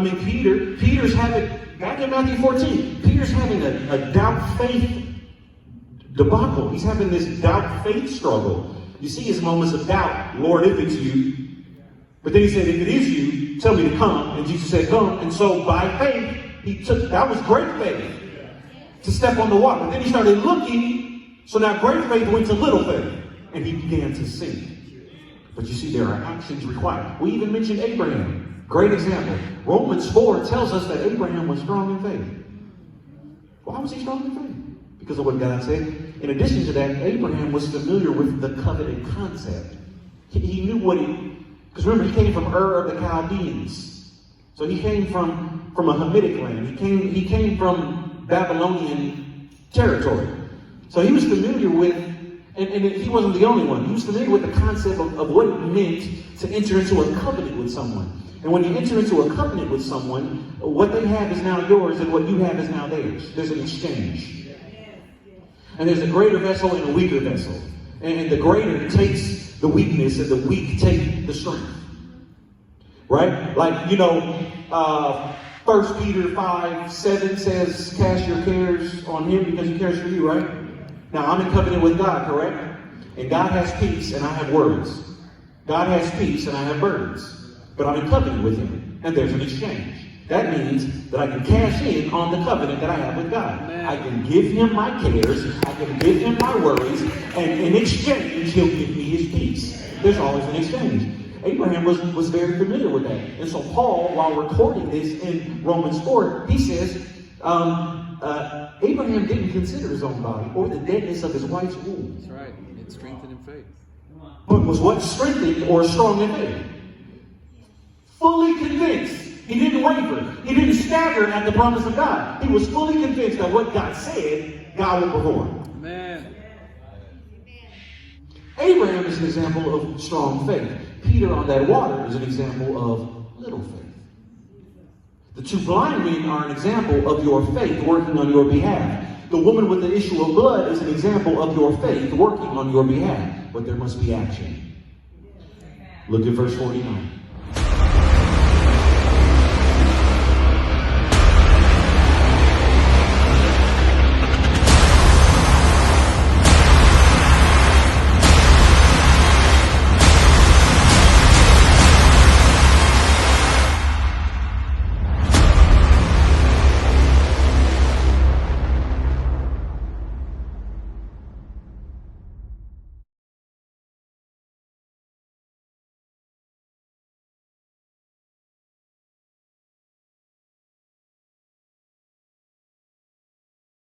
mean, Peter's having, back in Matthew 14, Peter's having a doubt-faith debacle. He's having this doubt-faith struggle. You see his moments of doubt. Lord, if it's you. But then he said, if it is you, tell me to come. And Jesus said, come. And so by faith, that was great faith to step on the water. But then he started looking. So now great faith went to little faith. And he began to sink. But you see, there are actions required. We even mentioned Abraham. Great example. Romans 4 tells us that Abraham was strong in faith. Why was he strong in faith? Because of what God said. In addition to that, Abraham was familiar with the covenant concept. He knew what because remember, he came from Ur of the Chaldeans. So he came from a Hamitic land. He came from Babylonian territory. So he was familiar with, and he wasn't the only one. He was familiar with the concept of what it meant to enter into a covenant with someone. And when you enter into a covenant with someone, what they have is now yours and what you have is now theirs. There's an exchange. And there's a greater vessel and a weaker vessel. And the greater takes the weakness and the weak take the strength. Right? Like, 1 Peter 5:7 says, cast your cares on him because he cares for you, right? Now, I'm in covenant with God, correct? And God has peace and I have words. God has peace and I have burdens. But I'm in covenant with him. And there's an exchange. That means that I can cash in on the covenant that I have with God. Amen. I can give him my cares. I can give him my worries. And in exchange, he'll give me his peace. There's always an exchange. Abraham was very familiar with that. And so Paul, while recording this in Romans 4, he says, Abraham didn't consider his own body or the deadness of his wife's womb. That's right. It's strengthened in faith. But was what? Strengthened or strong in faith. Fully convinced. He didn't waver. He didn't stagger at the promise of God. He was fully convinced that what God said, God will perform. Amen. Abraham is an example of strong faith. Peter on that water is an example of little faith. The two blind men are an example of your faith working on your behalf. The woman with the issue of blood is an example of your faith working on your behalf. But there must be action. Look at verse 49.